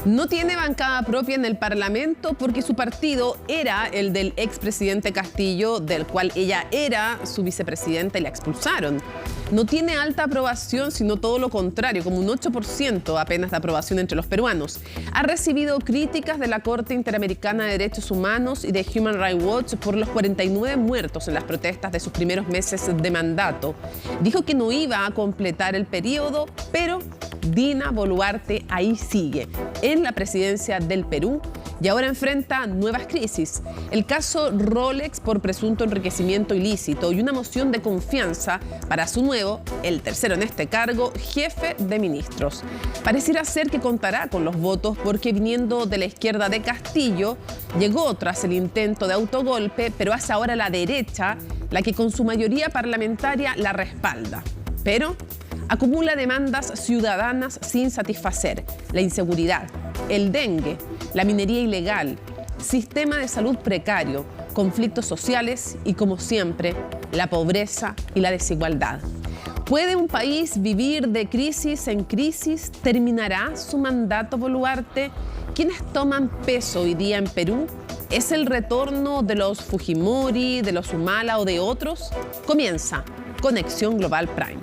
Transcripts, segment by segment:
No tiene bancada propia en el Parlamento porque su partido era el del expresidente Castillo, del cual ella era su vicepresidenta y la expulsaron. No tiene alta aprobación, sino todo lo contrario, como un 8% apenas de aprobación entre los peruanos. Ha recibido críticas de la Corte Interamericana de Derechos Humanos y de Human Rights Watch por los 49 muertos en las protestas de sus primeros meses de mandato. Dijo que no iba a completar el periodo, pero Dina Boluarte ahí sigue, en la presidencia del Perú, y ahora enfrenta nuevas crisis. El caso Rolex por presunto enriquecimiento ilícito y una moción de confianza para su nuevo, el tercero en este cargo, jefe de ministros. Pareciera ser que contará con los votos porque viniendo de la izquierda de Castillo, llegó tras el intento de autogolpe, pero es ahora la derecha la que con su mayoría parlamentaria la respalda. Pero acumula demandas ciudadanas sin satisfacer: la inseguridad, el dengue, la minería ilegal, sistema de salud precario, conflictos sociales y, como siempre, la pobreza y la desigualdad. ¿Puede un país vivir de crisis en crisis? ¿Terminará su mandato Boluarte? ¿Quiénes toman peso hoy día en Perú? ¿Es el retorno de los Fujimori, de los Humala o de otros? Comienza Conexión Global Prime.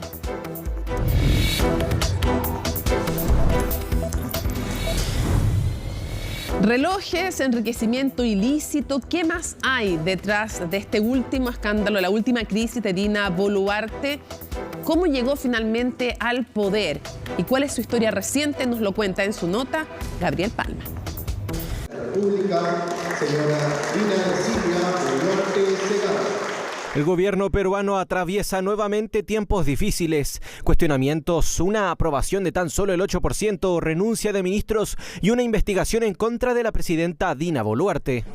Relojes, enriquecimiento ilícito, ¿qué más hay detrás de este último escándalo, la última crisis de Dina Boluarte? ¿Cómo llegó finalmente al poder? ¿Y cuál es su historia reciente? Nos lo cuenta en su nota Gabriel Palma. República, señora Dina Silvia Boluarte Segarra. El gobierno peruano atraviesa nuevamente tiempos difíciles, cuestionamientos, una aprobación de tan solo el 8%, renuncia de ministros y una investigación en contra de la presidenta Dina Boluarte.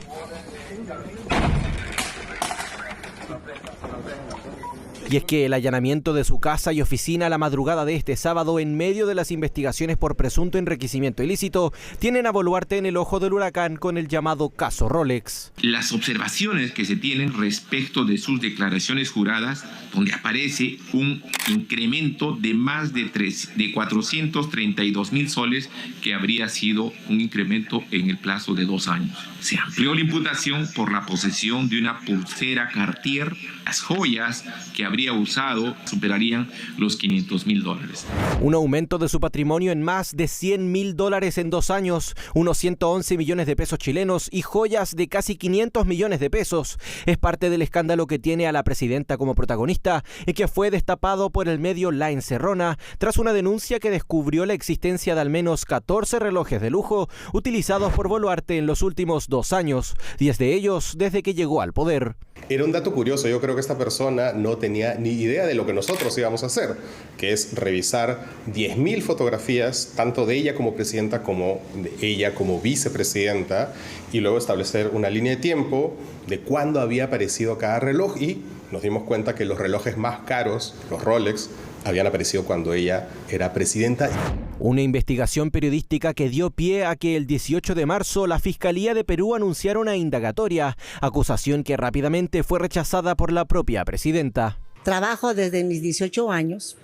Y es que el allanamiento de su casa y oficina la madrugada de este sábado, en medio de las investigaciones por presunto enriquecimiento ilícito, tienen a Boluarte en el ojo del huracán con el llamado caso Rolex. Las observaciones que se tienen respecto de sus declaraciones juradas, donde aparece un incremento de más de 432.000 soles, que habría sido un incremento en el plazo de 2 años. Se amplió la imputación por la posesión de una pulsera Cartier. Las joyas que habría usado superarían los $500.000. Un aumento de su patrimonio en más de $100.000 en 2 años, unos 111 millones de pesos chilenos y joyas de casi 500 millones de pesos. Es parte del escándalo que tiene a la presidenta como protagonista y que fue destapado por el medio La Encerrona tras una denuncia que descubrió la existencia de al menos 14 relojes de lujo utilizados por Boluarte en los últimos 2 años, 10 de ellos desde que llegó al poder. Era un dato curioso. Yo creo que esta persona no tenía ni idea de lo que nosotros íbamos a hacer, que es revisar 10.000 fotografías, tanto de ella como presidenta como de ella como vicepresidenta, y luego establecer una línea de tiempo de cuándo había aparecido cada reloj, y nos dimos cuenta que los relojes más caros, los Rolex, habían aparecido cuando ella era presidenta. Una investigación periodística que dio pie a que el 18 de marzo la Fiscalía de Perú anunciara una indagatoria, acusación que rápidamente fue rechazada por la propia presidenta. Trabajo desde mis 18 años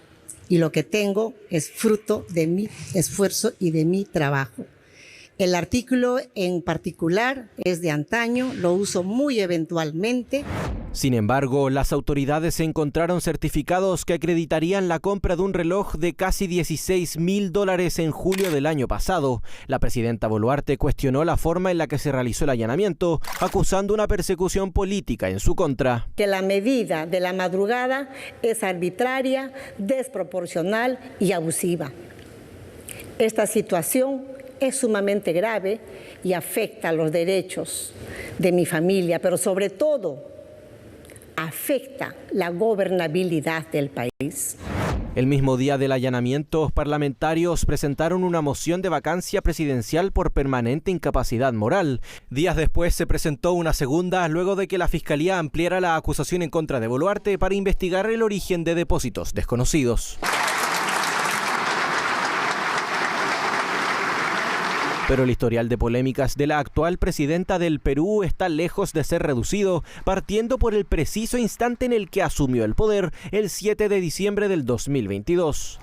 y lo que tengo es fruto de mi esfuerzo y de mi trabajo. El artículo en particular es de antaño, lo uso muy eventualmente. Sin embargo, las autoridades encontraron certificados que acreditarían la compra de un reloj de casi $16.000 en julio del año pasado. La presidenta Boluarte cuestionó la forma en la que se realizó el allanamiento, acusando una persecución política en su contra. Que la medida de la madrugada es arbitraria, desproporcional y abusiva. Esta situación es sumamente grave y afecta a los derechos de mi familia, pero sobre todo afecta la gobernabilidad del país. El mismo día del allanamiento, parlamentarios presentaron una moción de vacancia presidencial por permanente incapacidad moral. Días después se presentó una segunda, luego de que la Fiscalía ampliara la acusación en contra de Boluarte para investigar el origen de depósitos desconocidos. Pero el historial de polémicas de la actual presidenta del Perú está lejos de ser reducido, partiendo por el preciso instante en el que asumió el poder, el 7 de diciembre del 2022.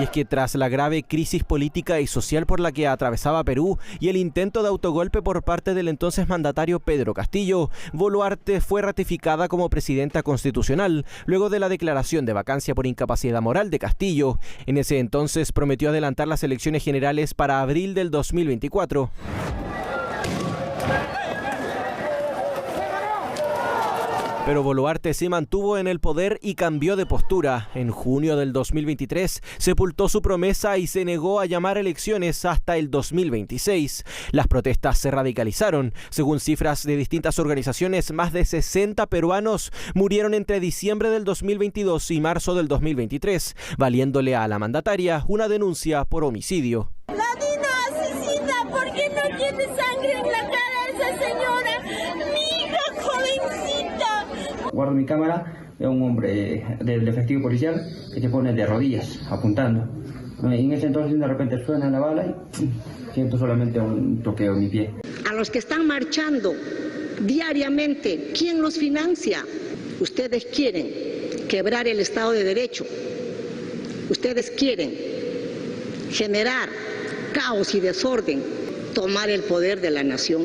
Y es que tras la grave crisis política y social por la que atravesaba Perú y el intento de autogolpe por parte del entonces mandatario Pedro Castillo, Boluarte fue ratificada como presidenta constitucional luego de la declaración de vacancia por incapacidad moral de Castillo. En ese entonces prometió adelantar las elecciones generales para abril del 2024. Pero Boluarte se mantuvo en el poder y cambió de postura. En junio del 2023 sepultó su promesa y se negó a llamar elecciones hasta el 2026. Las protestas se radicalizaron. Según cifras de distintas organizaciones, más de 60 peruanos murieron entre diciembre del 2022 y marzo del 2023, valiéndole a la mandataria una denuncia por homicidio. La Dina asesina, ¿por qué no tiene sangre en la cara esa señora? Mi hija jovencita. Guardo mi cámara, veo un hombre del efectivo policial que se pone de rodillas apuntando. Y en ese entonces de repente suena la bala y siento solamente un toqueo en mi pie. A los que están marchando diariamente, ¿quién los financia? Ustedes quieren quebrar el Estado de Derecho. Ustedes quieren generar caos y desorden, tomar el poder de la nación.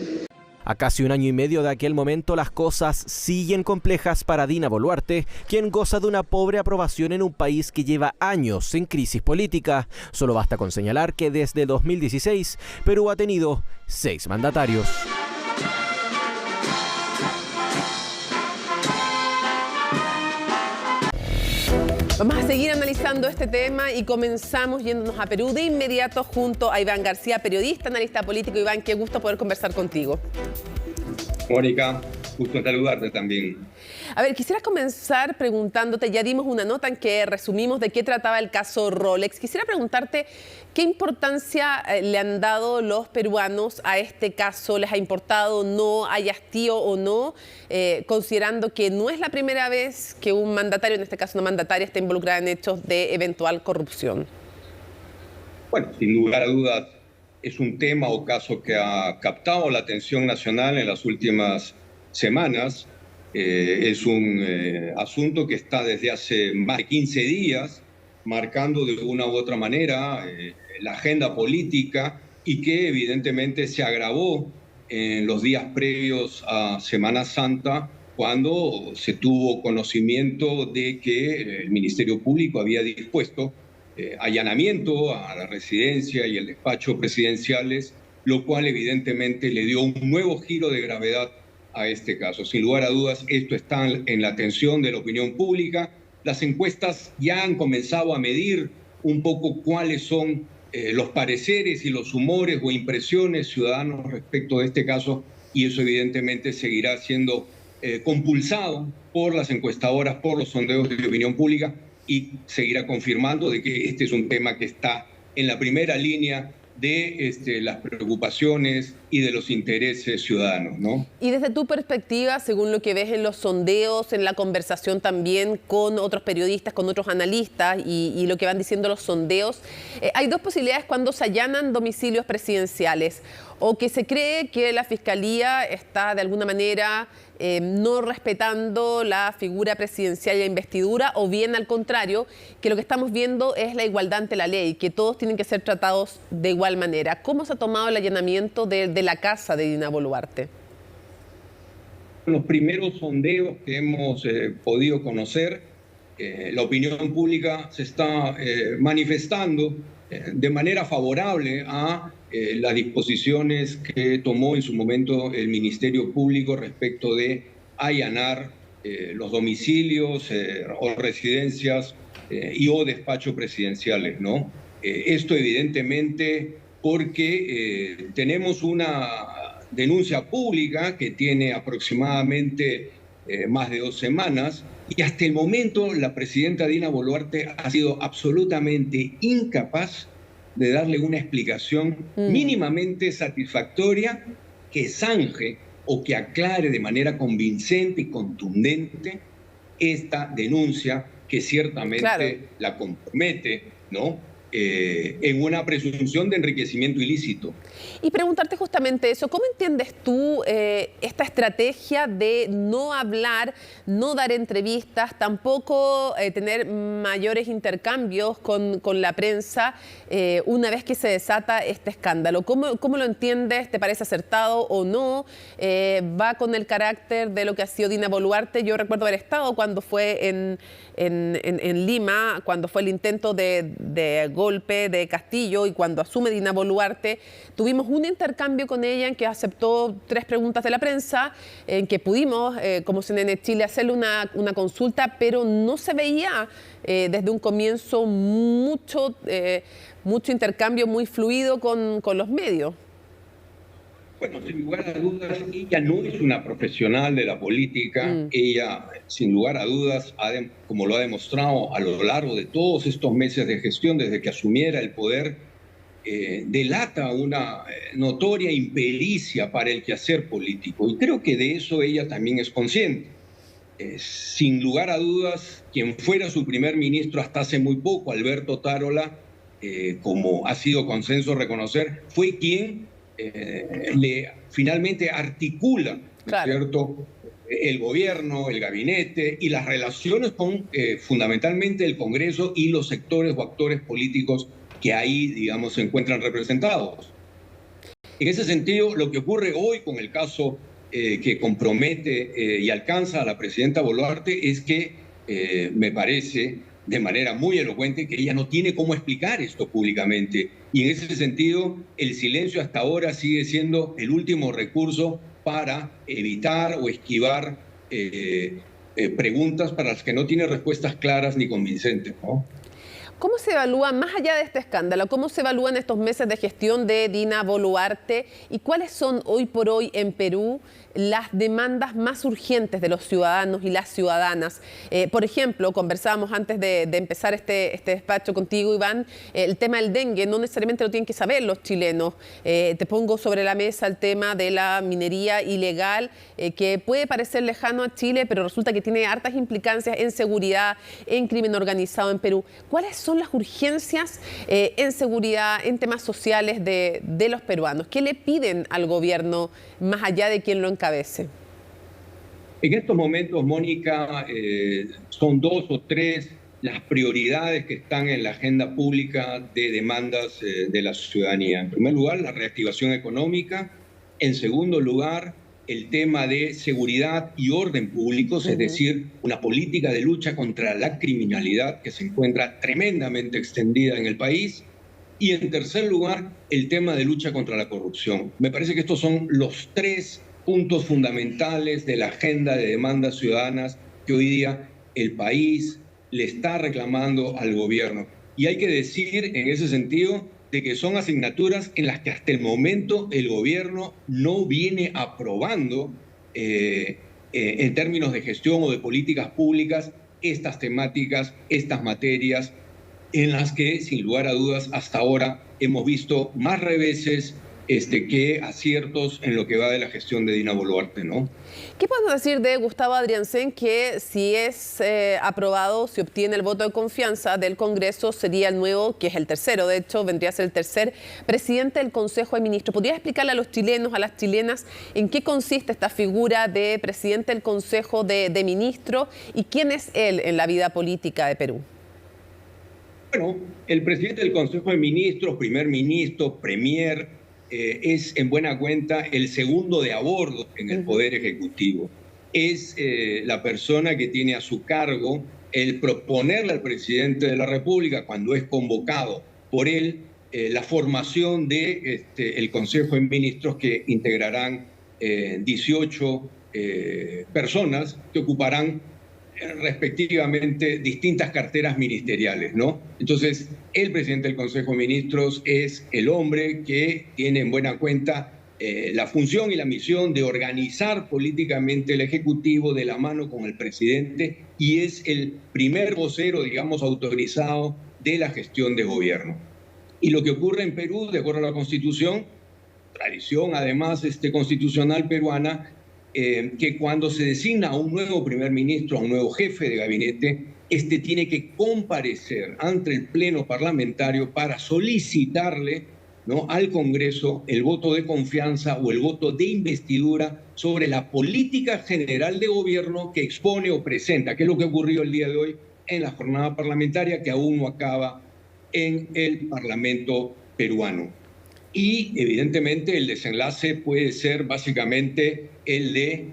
A casi un año y medio de aquel momento, las cosas siguen complejas para Dina Boluarte, quien goza de una pobre aprobación en un país que lleva años en crisis política. Solo basta con señalar que desde 2016, Perú ha tenido 6 mandatarios. Vamos a seguir analizando este tema y comenzamos yéndonos a Perú de inmediato junto a Iván García, periodista, analista político. Iván, qué gusto poder conversar contigo. Mónica, gusto en saludarte también. A ver, quisiera comenzar preguntándote, ya dimos una nota en que resumimos de qué trataba el caso Rolex. Quisiera preguntarte qué importancia le han dado los peruanos a este caso, les ha importado o no, hay hastío o no, considerando que no es la primera vez que un mandatario, en este caso una mandataria, está involucrada en hechos de eventual corrupción. Bueno, sin lugar a dudas, es un tema o caso que ha captado la atención nacional en las últimas semanas. Es un asunto que está desde hace más de 15 días marcando de una u otra manera la agenda política y que evidentemente se agravó en los días previos a Semana Santa, cuando se tuvo conocimiento de que el Ministerio Público había dispuesto allanamiento a la residencia y el despacho presidenciales, lo cual evidentemente le dio un nuevo giro de gravedad a este caso. Sin lugar a dudas, esto está en la atención de la opinión pública. Las encuestas ya han comenzado a medir un poco cuáles son los pareceres y los humores o impresiones ciudadanos respecto de este caso, y eso evidentemente seguirá siendo compulsado por las encuestadoras, por los sondeos de opinión pública, y seguirá confirmando de que este es un tema que está en la primera línea de las preocupaciones y de los intereses ciudadanos, ¿no? Y desde tu perspectiva, según lo que ves en los sondeos, en la conversación también con otros periodistas, con otros analistas y lo que van diciendo los sondeos, hay dos posibilidades cuando se allanan domicilios presidenciales: o que se cree que la Fiscalía está de alguna manera no respetando la figura presidencial y la investidura, o bien al contrario, que lo que estamos viendo es la igualdad ante la ley, que todos tienen que ser tratados de igual manera. ¿Cómo se ha tomado el allanamiento de la casa de Dina Boluarte? Los primeros sondeos que hemos podido conocer, la opinión pública se está manifestando de manera favorable a las disposiciones que tomó en su momento el Ministerio Público respecto de allanar los domicilios o residencias y o despachos presidenciales, ¿no? Esto evidentemente porque tenemos una denuncia pública que tiene aproximadamente más de 2 semanas, y hasta el momento la presidenta Dina Boluarte ha sido absolutamente incapaz de darle una explicación mínimamente satisfactoria que zanje o que aclare de manera convincente y contundente esta denuncia que ciertamente la compromete, ¿no? en una presunción de enriquecimiento ilícito. Y preguntarte justamente eso, ¿cómo entiendes tú esta estrategia de no hablar, no dar entrevistas, tampoco tener mayores intercambios con la prensa una vez que se desata este escándalo? ¿Cómo lo entiendes? ¿Te parece acertado o no? ¿Va con el carácter de lo que ha sido Dina Boluarte? Yo recuerdo haber estado cuando fue en Lima, cuando fue el intento de golpe de Castillo y cuando asume Dina Boluarte, tuvimos un intercambio con ella en que aceptó 3 preguntas de la prensa, en que pudimos, como CNN Chile, hacerle una consulta, pero no se veía desde un comienzo mucho intercambio muy fluido con los medios. Bueno, sin lugar a dudas, ella no es una profesional de la política. Ella, sin lugar a dudas, como lo ha demostrado a lo largo de todos estos meses de gestión, desde que asumiera el poder, delata una notoria impericia para el quehacer político. Y creo que de eso ella también es consciente. Sin lugar a dudas, quien fuera su primer ministro hasta hace muy poco, Alberto Tarola, como ha sido consenso reconocer, fue quien finalmente articula, claro, ¿cierto?, el gobierno, el gabinete y las relaciones con fundamentalmente el Congreso y los sectores o actores políticos que ahí, digamos, se encuentran representados. En ese sentido, lo que ocurre hoy con el caso que compromete y alcanza a la presidenta Boluarte es que me parece de manera muy elocuente que ella no tiene cómo explicar esto públicamente. Y en ese sentido, el silencio hasta ahora sigue siendo el último recurso para evitar o esquivar preguntas para las que no tiene respuestas claras ni convincentes, ¿no? ¿Cómo se evalúa, más allá de este escándalo, cómo se evalúan estos meses de gestión de Dina Boluarte y cuáles son hoy por hoy en Perú las demandas más urgentes de los ciudadanos y las ciudadanas? Por ejemplo, conversábamos antes de empezar este despacho contigo, Iván, el tema del dengue, no necesariamente lo tienen que saber los chilenos. Te pongo sobre la mesa el tema de la minería ilegal, que puede parecer lejano a Chile, pero resulta que tiene hartas implicancias en seguridad, en crimen organizado en Perú. ¿Cuáles son las urgencias en seguridad, en temas sociales de los peruanos? ¿Qué le piden al gobierno más allá de quien lo encabece? En estos momentos, Mónica, son 2 o 3 las prioridades que están en la agenda pública de demandas de la ciudadanía. En primer lugar, la reactivación económica. En segundo lugar, el tema de seguridad y orden públicos, es decir, una política de lucha contra la criminalidad que se encuentra tremendamente extendida en el país. Y en tercer lugar, el tema de lucha contra la corrupción. Me parece que estos son los 3 puntos fundamentales de la agenda de demandas ciudadanas que hoy día el país le está reclamando al gobierno. Y hay que decir en ese sentido de que son asignaturas en las que hasta el momento el gobierno no viene aprobando en términos de gestión o de políticas públicas estas temáticas, estas materias en las que sin lugar a dudas hasta ahora hemos visto más reveses que aciertos en lo que va de la gestión de Dina Boluarte, ¿no? ¿Qué podemos decir de Gustavo Adriancén, que si es aprobado, si obtiene el voto de confianza del Congreso, sería el nuevo, que es el tercero, de hecho, vendría a ser el tercer presidente del Consejo de Ministros? ¿Podría explicarle a los chilenos, a las chilenas, en qué consiste esta figura de presidente del Consejo de Ministros y quién es él en la vida política de Perú? Bueno, el presidente del Consejo de Ministros, primer ministro, premier, es en buena cuenta el segundo de a bordo en el Poder Ejecutivo. Es la persona que tiene a su cargo el proponerle al presidente de la República, cuando es convocado por él, la formación de el Consejo de Ministros, que integrarán 18 personas que ocuparán respectivamente distintas carteras ministeriales, ¿no? Entonces, el presidente del Consejo de Ministros es el hombre que tiene en buena cuenta la función y la misión de organizar políticamente el Ejecutivo de la mano con el presidente y es el primer vocero, digamos, autorizado de la gestión de gobierno. Y lo que ocurre en Perú, de acuerdo a la Constitución, tradición además constitucional peruana, que cuando se designa a un nuevo primer ministro, a un nuevo jefe de gabinete, este tiene que comparecer ante el Pleno Parlamentario para solicitarle, ¿no?, al Congreso el voto de confianza o el voto de investidura sobre la política general de gobierno que expone o presenta, que es lo que ocurrió el día de hoy en la jornada parlamentaria que aún no acaba en el Parlamento peruano. Y evidentemente el desenlace puede ser básicamente el de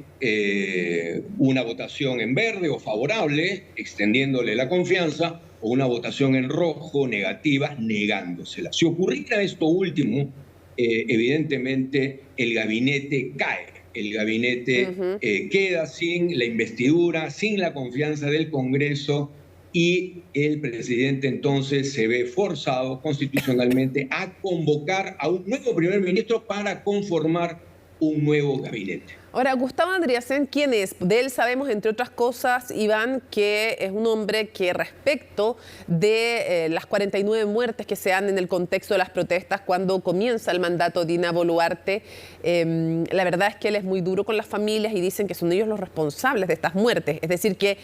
una votación en verde o favorable, extendiéndole la confianza, o una votación en rojo, negativa, negándosela. Si ocurriera esto último, evidentemente el gabinete cae, el gabinete queda sin la investidura, sin la confianza del Congreso, y el presidente entonces se ve forzado constitucionalmente a convocar a un nuevo primer ministro para conformar un nuevo gabinete. Ahora, Gustavo Andriasen, ¿quién es? De él sabemos, entre otras cosas, Iván, que es un hombre que respecto de las 49 muertes que se dan en el contexto de las protestas cuando comienza el mandato de Dina Boluarte, la verdad es que él es muy duro con las familias y dicen que son ellos los responsables de estas muertes. Es decir, que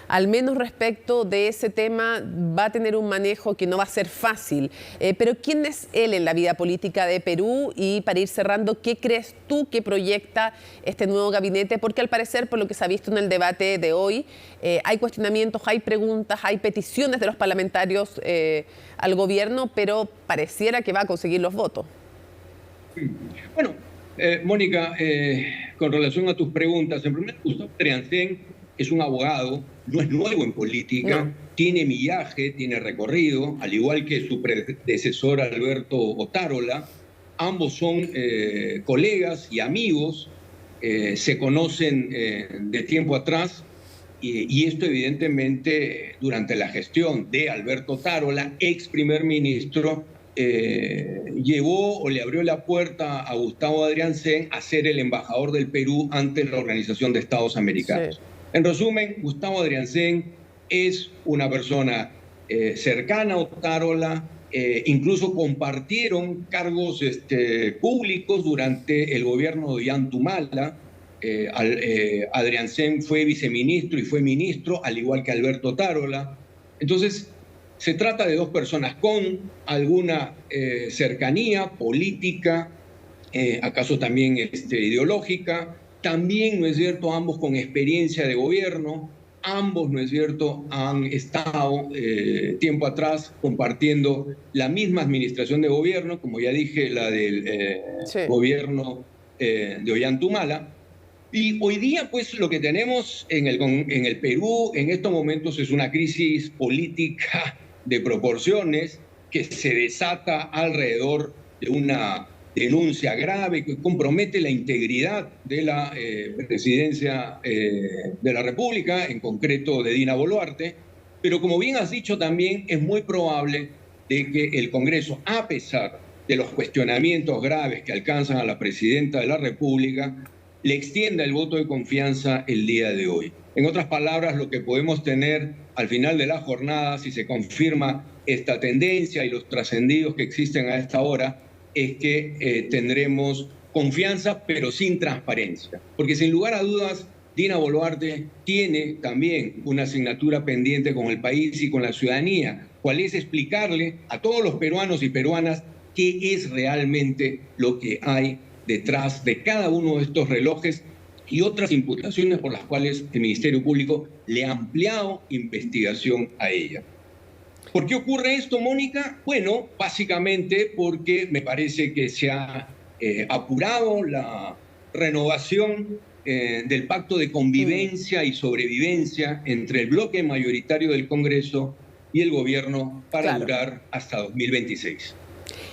al menos respecto de ese tema va a tener un manejo que no va a ser fácil. Pero ¿quién es él en la vida política de Perú? Y para ir cerrando, ¿qué crees tú que proyecta este nuevo gabinete? Porque al parecer, por lo que se ha visto en el debate de hoy, hay cuestionamientos, hay preguntas, hay peticiones de los parlamentarios al gobierno, pero pareciera que va a conseguir los votos. Bueno, Mónica, con relación a tus preguntas, en primer lugar, Gustavo Andriasen es un abogado, no es nuevo en política, tiene millaje, tiene recorrido, al igual que su predecesor Alberto Otárola. Ambos son colegas y amigos, se conocen de tiempo atrás, y esto evidentemente durante la gestión de Alberto Otárola, ex primer ministro, llevó o le abrió la puerta a Gustavo Andriasen a ser el embajador del Perú ante la Organización de Estados Americanos. Sí. En resumen, Gustavo Andriasen es una persona cercana a Otárola, incluso compartieron cargos públicos durante el gobierno de Ollantumala. Andriasen fue viceministro y fue ministro, al igual que Alberto Otárola. Entonces, se trata de dos personas con alguna cercanía política, acaso también ideológica. También, ¿no es cierto?, ambos con experiencia de gobierno, ambos, ¿no es cierto?, han estado tiempo atrás compartiendo la misma administración de gobierno, como ya dije, la del gobierno de Ollantumala. Y hoy día, pues, lo que tenemos en el Perú en estos momentos es una crisis política de proporciones que se desata alrededor de una denuncia grave que compromete la integridad de la presidencia de la República, en concreto de Dina Boluarte. Pero como bien has dicho también, es muy probable de que el Congreso, a pesar de los cuestionamientos graves que alcanzan a la presidenta de la República, le extienda el voto de confianza el día de hoy. En otras palabras, lo que podemos tener al final de la jornada, si se confirma esta tendencia y los trascendidos que existen a esta hora, es que tendremos confianza, pero sin transparencia. Porque sin lugar a dudas, Dina Boluarte tiene también una asignatura pendiente con el país y con la ciudadanía, cual es explicarle a todos los peruanos y peruanas qué es realmente lo que hay detrás de cada uno de estos relojes y otras imputaciones por las cuales el Ministerio Público le ha ampliado investigación a ella. ¿Por qué ocurre esto, Mónica? Bueno, básicamente porque me parece que se ha apurado la renovación del pacto de convivencia y sobrevivencia entre el bloque mayoritario del Congreso y el gobierno para durar hasta 2026.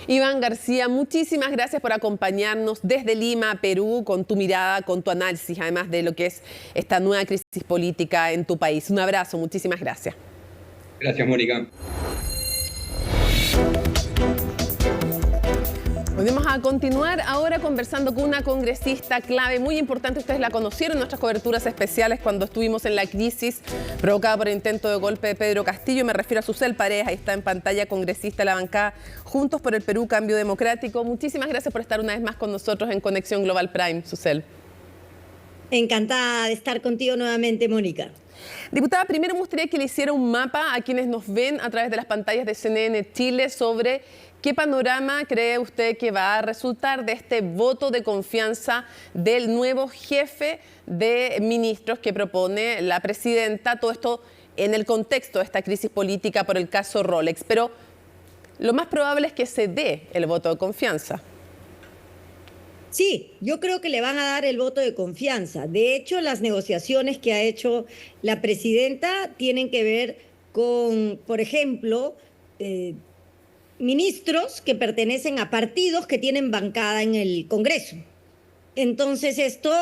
Iván García, muchísimas gracias por acompañarnos desde Lima, Perú, con tu mirada, con tu análisis, además de lo que es esta nueva crisis política en tu país. Un abrazo, muchísimas gracias. Gracias, Mónica. Vamos a continuar ahora conversando con una congresista clave, muy importante. Ustedes la conocieron en nuestras coberturas especiales cuando estuvimos en la crisis provocada por el intento de golpe de Pedro Castillo. Me refiero a Susel Paredes, ahí está en pantalla, congresista de la bancada Juntos por el Perú, Cambio Democrático. Muchísimas gracias por estar una vez más con nosotros en Conexión Global Prime, Susel. Encantada de estar contigo nuevamente, Mónica. Diputada, primero me gustaría que le hiciera un mapa a quienes nos ven a través de las pantallas de CNN Chile sobre qué panorama cree usted que va a resultar de este voto de confianza del nuevo jefe de ministros que propone la presidenta. Todo esto en el contexto de esta crisis política por el caso Rolex. Pero lo más probable es que se dé el voto de confianza. Sí, yo creo que le van a dar el voto de confianza. De hecho, las negociaciones que ha hecho la presidenta tienen que ver con, por ejemplo, ministros que pertenecen a partidos que tienen bancada en el Congreso. Entonces, esto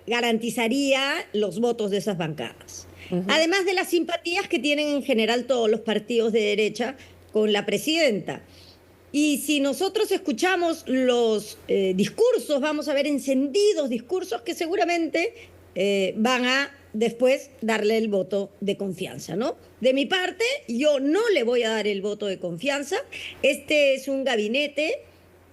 garantizaría los votos de esas bancadas. Además de las simpatías que tienen en general todos los partidos de derecha con la presidenta. Y si nosotros escuchamos los discursos, vamos a ver encendidos discursos que seguramente van a después darle el voto de confianza, ¿no? De mi parte, yo no le voy a dar el voto de confianza. Este es un gabinete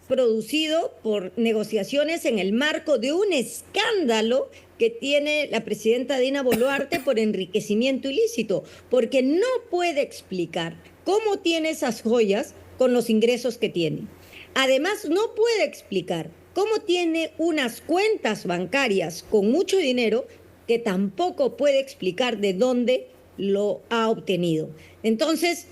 producido por negociaciones en el marco de un escándalo que tiene la presidenta Dina Boluarte por enriquecimiento ilícito, porque no puede explicar cómo tiene esas joyas con los ingresos que tiene. Además, no puede explicar cómo tiene unas cuentas bancarias con mucho dinero que tampoco puede explicar de dónde lo ha obtenido. Entonces,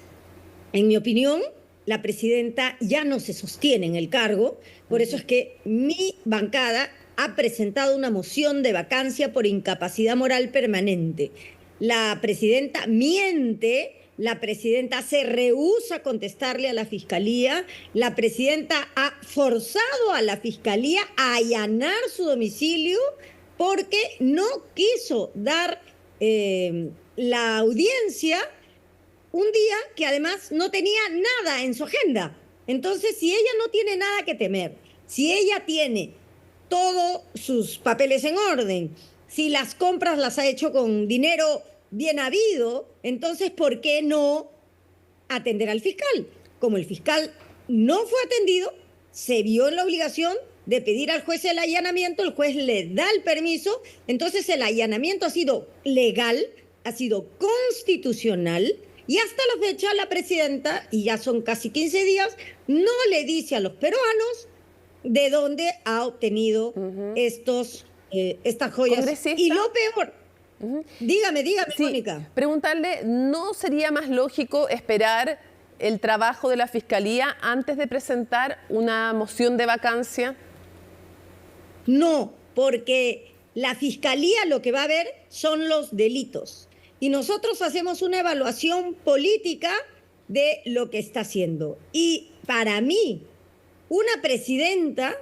en mi opinión, la presidenta ya no se sostiene en el cargo, por eso es que mi bancada ha presentado una moción de vacancia por incapacidad moral permanente. La presidenta miente. La presidenta se rehúsa a contestarle a la Fiscalía. La presidenta ha forzado a la Fiscalía a allanar su domicilio porque no quiso dar la audiencia un día que además no tenía nada en su agenda. Entonces, si ella no tiene nada que temer, si ella tiene todos sus papeles en orden, si las compras las ha hecho con dinero bien habido, entonces, ¿por qué no atender al fiscal? Como el fiscal no fue atendido, se vio en la obligación de pedir al juez el allanamiento, el juez le da el permiso, entonces el allanamiento ha sido legal, ha sido constitucional, y hasta la fecha la presidenta, y ya son casi 15 días, no le dice a los peruanos de dónde ha obtenido estas joyas. Y lo peor, dígame, sí, Mónica. Preguntarle, ¿no sería más lógico esperar el trabajo de la Fiscalía antes de presentar una moción de vacancia? No, porque la Fiscalía lo que va a ver son los delitos. Y nosotros hacemos una evaluación política de lo que está haciendo. Y para mí, una presidenta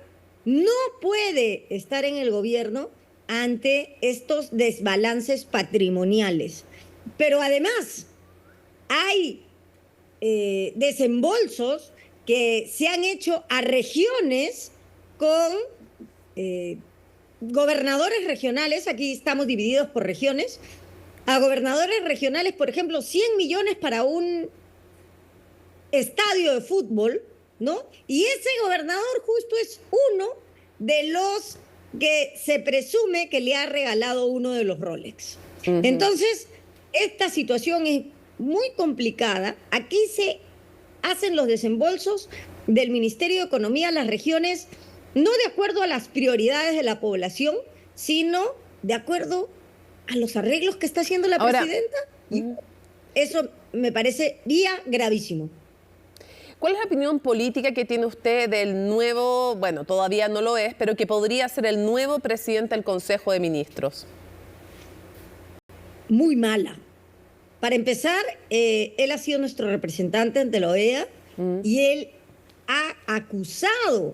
no puede estar en el gobierno ante estos desbalances patrimoniales. Pero además hay desembolsos que se han hecho a regiones con gobernadores regionales, aquí estamos divididos por regiones, a gobernadores regionales, por ejemplo, 100 millones para un estadio de fútbol, ¿no? Y ese gobernador justo es uno de los que se presume que le ha regalado uno de los Rolex. Entonces, esta situación es muy complicada. Aquí se hacen los desembolsos del Ministerio de Economía a las regiones, no de acuerdo a las prioridades de la población, sino de acuerdo a los arreglos que está haciendo la presidenta. Y eso me parecería gravísimo. ¿Cuál es la opinión política que tiene usted del nuevo, bueno, todavía no lo es, pero que podría ser el nuevo presidente del Consejo de Ministros? Muy mala. Para empezar, él ha sido nuestro representante ante la OEA y él ha acusado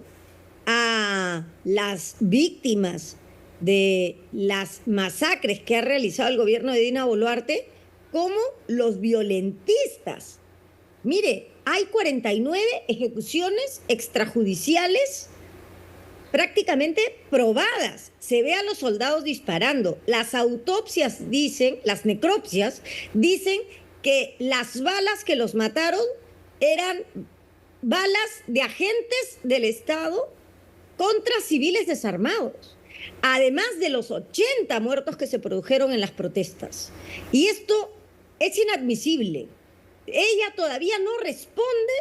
a las víctimas de las masacres que ha realizado el gobierno de Dina Boluarte como los violentistas. Mire, hay 49 ejecuciones extrajudiciales prácticamente probadas. Se ve a los soldados disparando. Las autopsias dicen, las necropsias dicen que las balas que los mataron eran balas de agentes del Estado contra civiles desarmados. además de los 80 muertos que se produjeron en las protestas. Y esto es inadmisible. Ella todavía no responde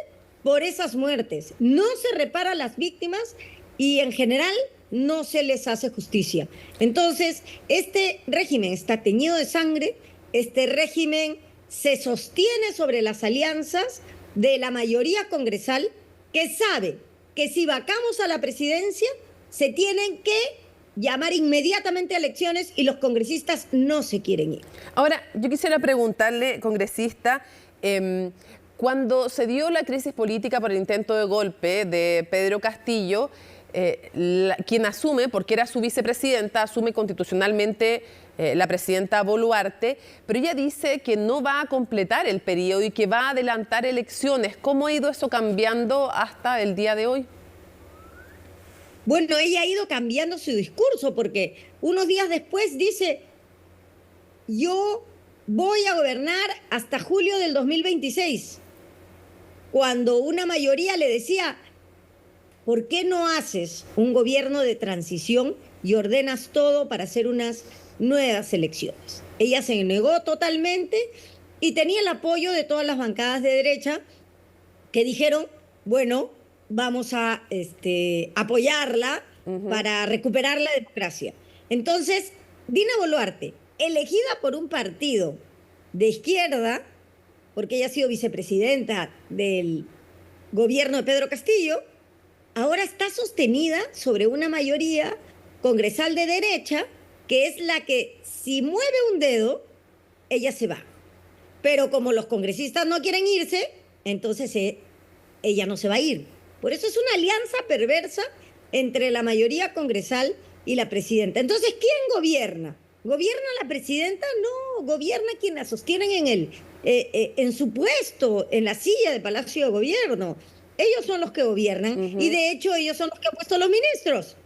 por esas muertes, no se repara a las víctimas y en general no se les hace justicia. Entonces, este régimen está teñido de sangre, este régimen se sostiene sobre las alianzas de la mayoría congresal que sabe que si vacamos a la presidencia se tienen que llamar inmediatamente a elecciones y los congresistas no se quieren ir. Ahora, yo quisiera preguntarle, congresista, cuando se dio la crisis política por el intento de golpe de Pedro Castillo, quien asume, porque era su vicepresidenta, asume constitucionalmente la presidenta Boluarte, pero ella dice que no va a completar el periodo y que va a adelantar elecciones. ¿Cómo ha ido eso cambiando hasta el día de hoy? Bueno, ella ha ido cambiando su discurso porque unos días después dice, yo voy a gobernar hasta julio del 2026, cuando una mayoría le decía, ¿por qué no haces un gobierno de transición y ordenas todo para hacer unas nuevas elecciones? Ella se negó totalmente y tenía el apoyo de todas las bancadas de derecha que dijeron, bueno, vamos a apoyarla para recuperar la democracia. Entonces, Dina Boluarte, elegida por un partido de izquierda, porque ella ha sido vicepresidenta del gobierno de Pedro Castillo, ahora está sostenida sobre una mayoría congresal de derecha, que es la que si mueve un dedo, ella se va. Pero como los congresistas no quieren irse, entonces ella no se va a ir. Por eso es una alianza perversa entre la mayoría congresal y la presidenta. Entonces, ¿quién gobierna? ¿Gobierna la presidenta? No, gobierna quien la sostienen en su puesto, en la silla de Palacio de Gobierno. Ellos son los que gobiernan y de hecho ellos son los que han puesto los ministros.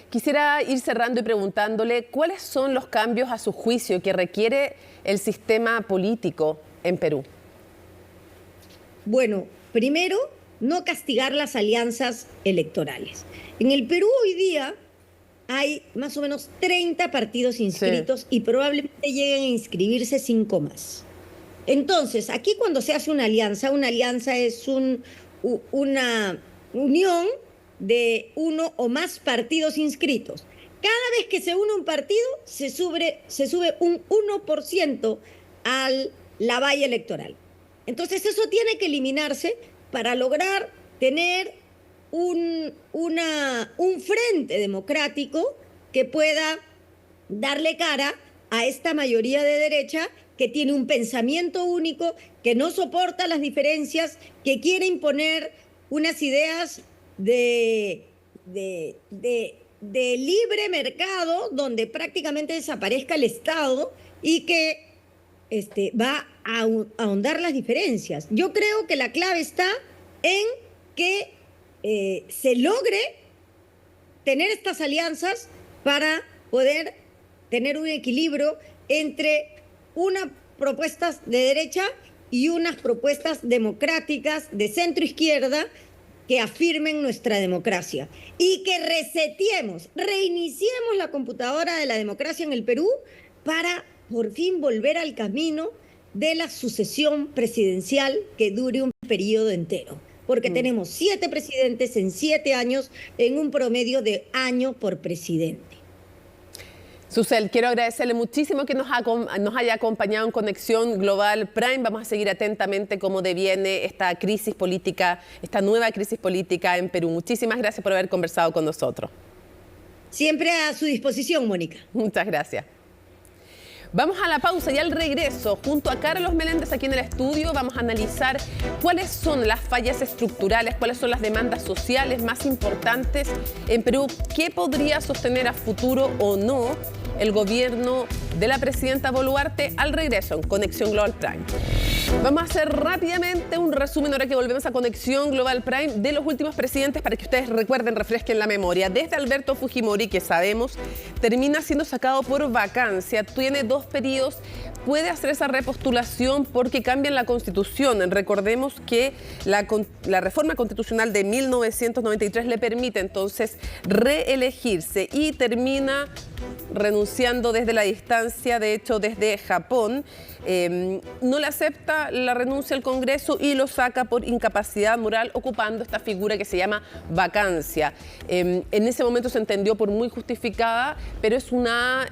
Quisiera ir cerrando y preguntándole cuáles son los cambios a su juicio que requiere el sistema político en Perú. Bueno, primero, no castigar las alianzas electorales. En el Perú hoy día hay más o menos 30 partidos inscritos y probablemente lleguen a inscribirse 5 más. Entonces, aquí cuando se hace una alianza es una unión de uno o más partidos inscritos. Cada vez que se une un partido, se sube un 1% a la valla electoral. Entonces, eso tiene que eliminarse para lograr tener un frente democrático que pueda darle cara a esta mayoría de derecha que tiene un pensamiento único, que no soporta las diferencias, que quiere imponer unas ideas de libre mercado donde prácticamente desaparezca el Estado y que va a ahondar las diferencias. Yo creo que la clave está en que se logre tener estas alianzas para poder tener un equilibrio entre unas propuestas de derecha y unas propuestas democráticas de centro izquierda que afirmen nuestra democracia y que reiniciemos la computadora de la democracia en el Perú para por fin volver al camino de la sucesión presidencial que dure un periodo entero. Porque tenemos 7 presidentes en 7 años en un promedio de año por presidente. Susel, quiero agradecerle muchísimo que nos haya acompañado en Conexión Global Prime. Vamos a seguir atentamente cómo deviene esta crisis política, esta nueva crisis política en Perú. Muchísimas gracias por haber conversado con nosotros. Siempre a su disposición, Mónica. Muchas gracias. Vamos a la pausa y al regreso, junto a Carlos Meléndez aquí en el estudio, vamos a analizar cuáles son las fallas estructurales, cuáles son las demandas sociales más importantes en Perú, qué podría sostener a futuro o no el gobierno de la presidenta Boluarte al regreso en Conexión Global Prime. Vamos a hacer rápidamente un resumen ahora que volvemos a Conexión Global Prime de los últimos presidentes para que ustedes recuerden, refresquen la memoria. Desde Alberto Fujimori, que sabemos termina siendo sacado por vacancia, tiene 2 periodos, puede hacer esa repostulación porque cambian la Constitución. Recordemos que la reforma constitucional de 1993 le permite entonces reelegirse y termina renunciando desde la distancia, de hecho desde Japón. No le acepta la renuncia al Congreso y lo saca por incapacidad moral, ocupando esta figura que se llama vacancia. En ese momento se entendió por muy justificada, pero es una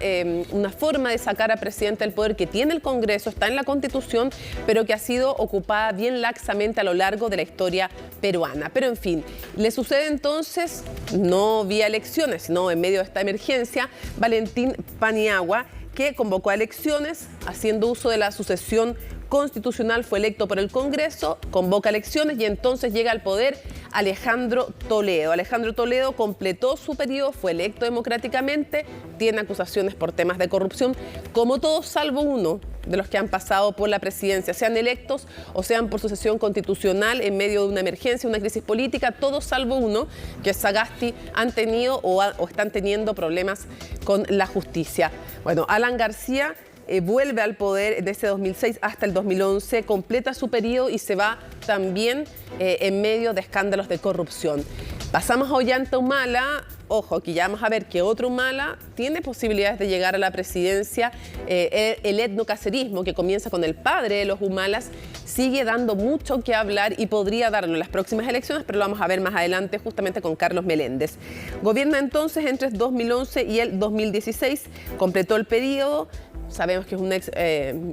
forma de sacar al presidente del poder que tiene el Congreso, está en la Constitución, pero que ha sido ocupada bien laxamente a lo largo de la historia peruana. Pero en fin, le sucede entonces, no vía elecciones, sino en medio de esta emergencia, Valentín Paniagua, que convocó a elecciones haciendo uso de la sucesión constitucional, fue electo por el Congreso, convoca elecciones y entonces llega al poder Alejandro Toledo. Alejandro Toledo completó su periodo, fue electo democráticamente, tiene acusaciones por temas de corrupción, como todos salvo uno de los que han pasado por la presidencia, sean electos o sean por sucesión constitucional en medio de una emergencia, una crisis política, todos salvo uno, que es Sagasti, han tenido o están teniendo problemas con la justicia. Bueno, Alan García vuelve al poder desde 2006 hasta el 2011, completa su periodo y se va también en medio de escándalos de corrupción. Pasamos a Ollanta Humala. Ojo, aquí ya vamos a ver que otro Humala tiene posibilidades de llegar a la presidencia. El etnocacerismo, que comienza con el padre de los Humalas, sigue dando mucho que hablar y podría darlo en las próximas elecciones, pero lo vamos a ver más adelante justamente con Carlos Meléndez. Gobierna entonces entre el 2011 y el 2016, completó el periodo. Sabemos que es un ex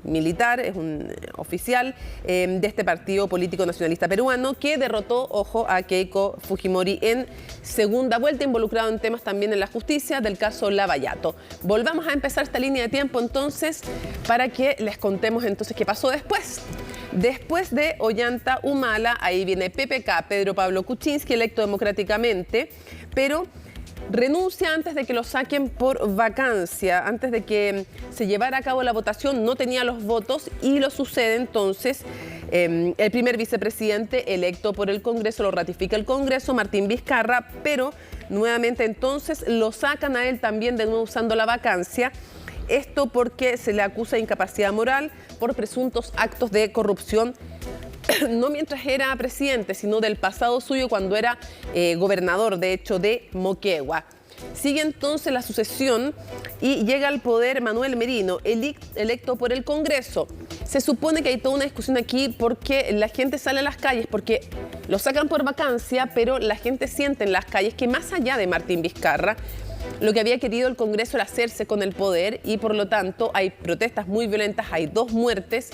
militar, es un oficial de este partido político nacionalista peruano que derrotó, ojo, a Keiko Fujimori en segunda vuelta, involucrado en temas también en la justicia del caso Lavallato. Volvamos a empezar esta línea de tiempo entonces para que les contemos entonces qué pasó después. Después de Ollanta Humala, ahí viene PPK, Pedro Pablo Kuczynski, electo democráticamente, pero renuncia antes de que lo saquen por vacancia, antes de que se llevara a cabo la votación, no tenía los votos y lo sucede entonces el primer vicepresidente electo por el Congreso, lo ratifica el Congreso, Martín Vizcarra, pero nuevamente entonces lo sacan a él también de nuevo usando la vacancia. Esto porque se le acusa de incapacidad moral por presuntos actos de corrupción, no mientras era presidente, sino del pasado suyo cuando era gobernador, de hecho, de Moquegua. Sigue entonces la sucesión y llega al poder Manuel Merino, electo por el Congreso. Se supone que hay toda una discusión aquí porque la gente sale a las calles, porque lo sacan por vacancia, pero la gente siente en las calles que más allá de Martín Vizcarra, lo que había querido el Congreso era hacerse con el poder y por lo tanto hay protestas muy violentas, hay 2 muertes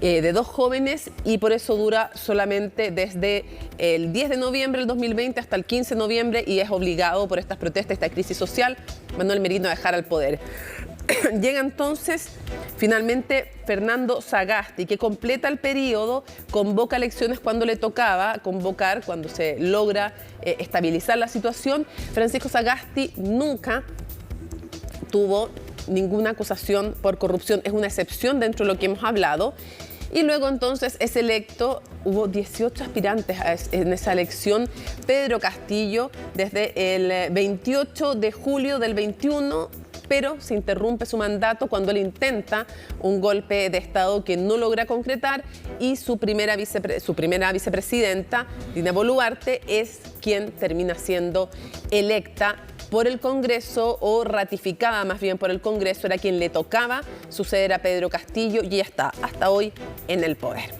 de 2 jóvenes y por eso dura solamente desde el 10 de noviembre del 2020 hasta el 15 de noviembre y es obligado por estas protestas, esta crisis social, Manuel Merino a dejar al poder. Llega entonces finalmente Fernando Sagasti, que completa el periodo, convoca elecciones cuando le tocaba convocar, cuando se logra estabilizar la situación. Francisco Sagasti nunca tuvo ninguna acusación por corrupción, es una excepción dentro de lo que hemos hablado. Y luego entonces es electo, hubo 18 aspirantes en esa elección, Pedro Castillo, desde el 28 de julio del 21, pero se interrumpe su mandato cuando él intenta un golpe de Estado que no logra concretar y su primera vicepresidenta, Dina Boluarte, es quien termina siendo electa por el Congreso o ratificada más bien por el Congreso, era quien le tocaba suceder a Pedro Castillo y ya está hasta hoy en el poder.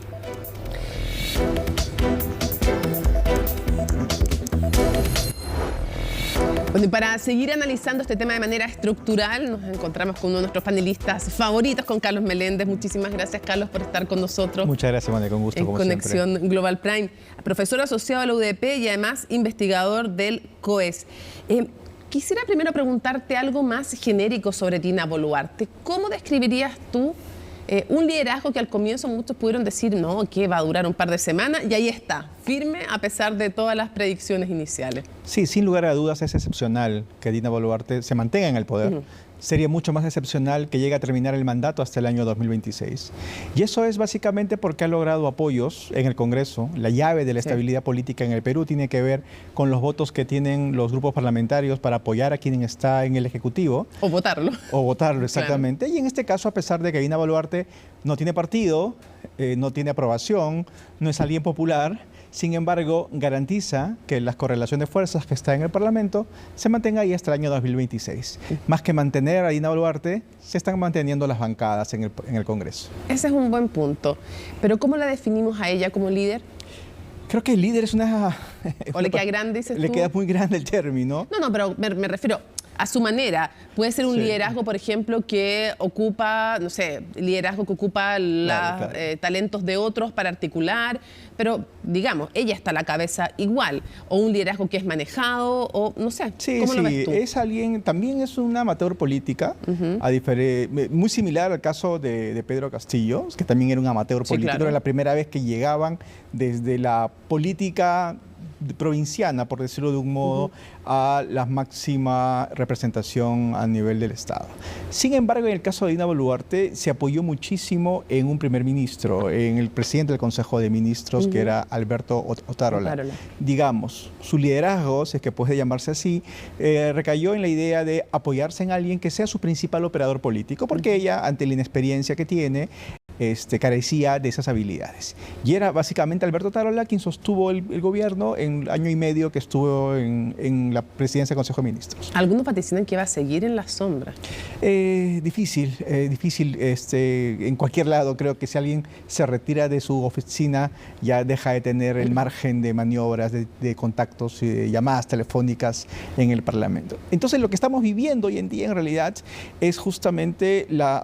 Bueno, y para seguir analizando este tema de manera estructural, nos encontramos con uno de nuestros panelistas favoritos, con Carlos Meléndez. Muchísimas gracias, Carlos, por estar con nosotros. Muchas gracias, Mónica, con gusto, en como Conexión siempre. Global Prime. Profesor asociado a la UDP y además investigador del COES. Quisiera primero preguntarte algo más genérico sobre Dina Boluarte. ¿Cómo describirías tú un liderazgo que al comienzo muchos pudieron decir, no, que va a durar un par de semanas, y ahí está, firme a pesar de todas las predicciones iniciales? Sí, sin lugar a dudas es excepcional que Dina Boluarte se mantenga en el poder. sería mucho más excepcional que llegue a terminar el mandato hasta el año 2026. Y eso es básicamente porque ha logrado apoyos en el Congreso. La llave de la estabilidad política en el Perú tiene que ver con los votos que tienen los grupos parlamentarios para apoyar a quien está en el Ejecutivo. O votarlo. O votarlo, exactamente. Claro. Y en este caso, a pesar de que Dina Boluarte no tiene partido, no tiene aprobación, no es alguien popular, sin embargo, garantiza que la correlación de fuerzas que está en el Parlamento se mantenga ahí hasta el año 2026. Más que mantener a Dina Boluarte, se están manteniendo las bancadas en el Congreso. Ese es un buen punto. Pero ¿cómo la definimos a ella como líder? Creo que el líder es una... ¿O le queda grande, dices tú? Le queda muy grande el término. No, pero me refiero a su manera. Puede ser un liderazgo, por ejemplo, que ocupa, no sé, liderazgo que ocupa talentos de otros para articular, pero digamos, ella está a la cabeza igual. O un liderazgo que es manejado, o no sé, ¿cómo lo ves tú? Es alguien, también es una amateur política, muy similar al caso de Pedro Castillo, que también era un amateur político. Era la primera vez que llegaban desde la política provinciana, por decirlo de un modo, a la máxima representación a nivel del Estado. Sin embargo, en el caso de Dina Boluarte, se apoyó muchísimo en un primer ministro, en el presidente del Consejo de Ministros, que era Alberto Otárola. Digamos, su liderazgo, si es que puede llamarse así, recayó en la idea de apoyarse en alguien que sea su principal operador político, porque ella, ante la inexperiencia que tiene, carecía de esas habilidades. Y era básicamente Alberto Otárola quien sostuvo el gobierno en el año y medio que estuvo en la presidencia del Consejo de Ministros. Algunos vaticinan que va a seguir en la sombra. Difícil. En cualquier lado, creo que si alguien se retira de su oficina, ya deja de tener el margen de maniobras, de contactos y de llamadas telefónicas en el Parlamento. Entonces, lo que estamos viviendo hoy en día, en realidad, es justamente la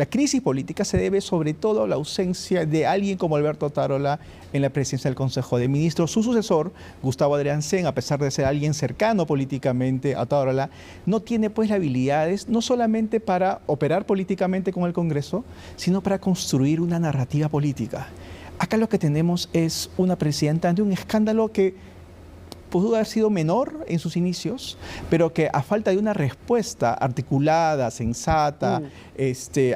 crisis política se debe sobre todo a la ausencia de alguien como Alberto Otárola en la presidencia del Consejo de Ministros. Su sucesor, Gustavo Adriancén, a pesar de ser alguien cercano políticamente a Otárola, no tiene pues las habilidades no solamente para operar políticamente con el Congreso, sino para construir una narrativa política. Acá lo que tenemos es una presidenta ante un escándalo que pudo haber sido menor en sus inicios, pero que a falta de una respuesta articulada, sensata,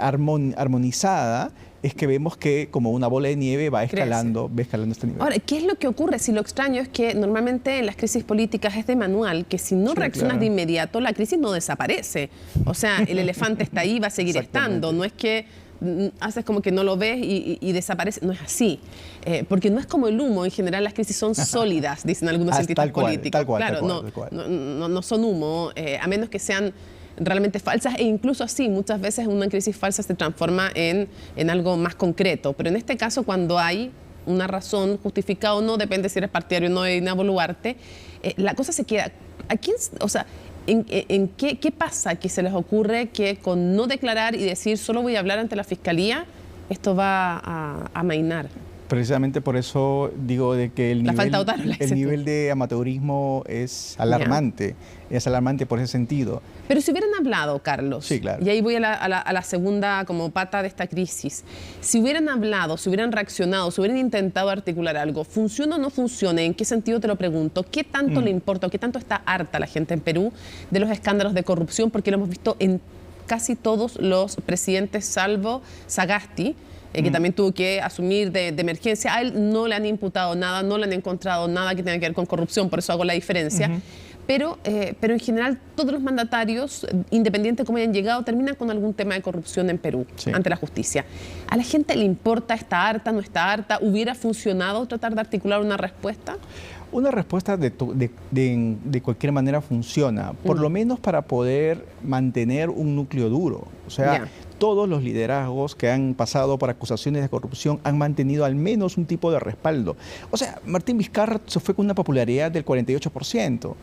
armonizada, es que vemos que como una bola de nieve va escalando este nivel. Ahora, ¿qué es lo que ocurre? Si lo extraño es que normalmente en las crisis políticas es de manual, que si no reaccionas de inmediato, la crisis no desaparece. O sea, el elefante está ahí, va a seguir estando. No es que haces como que no lo ves y desaparece. No es así. Porque no es como el humo. En general las crisis son sólidas, dicen algunos cientistas políticos. No son humo, a menos que sean realmente falsas, e incluso así, muchas veces una crisis falsa se transforma en algo más concreto. Pero en este caso, cuando hay una razón justificada o no, depende si eres partidario o no de Dina Boluarte, la cosa se queda. ¿A quién, o sea, qué pasa que se les ocurre que con no declarar y decir solo voy a hablar ante la Fiscalía, esto va a amainar? Precisamente por eso digo de que el nivel de amateurismo es alarmante. Es alarmante por ese sentido. Pero si hubieran hablado, Carlos, sí, claro. Y ahí voy a la segunda como pata de esta crisis. Si hubieran hablado, si hubieran reaccionado, si hubieran intentado articular algo, ¿funciona o no funciona? ¿En qué sentido te lo pregunto? ¿Qué tanto le importa o qué tanto está harta la gente en Perú de los escándalos de corrupción? Porque lo hemos visto en casi todos los presidentes, salvo Sagasti, que también tuvo que asumir de emergencia. A él no le han imputado nada, no le han encontrado nada que tenga que ver con corrupción, por eso hago la diferencia. Pero en general todos los mandatarios, independiente de cómo hayan llegado, terminan con algún tema de corrupción en Perú, ante la justicia. ¿A la gente le importa? ¿Está harta? ¿No está harta? ¿Hubiera funcionado tratar de articular una respuesta? Una respuesta de cualquier manera funciona, por lo menos para poder mantener un núcleo duro. O sea, todos los liderazgos que han pasado por acusaciones de corrupción han mantenido al menos un tipo de respaldo. O sea, Martín Vizcarra se fue con una popularidad del 48%.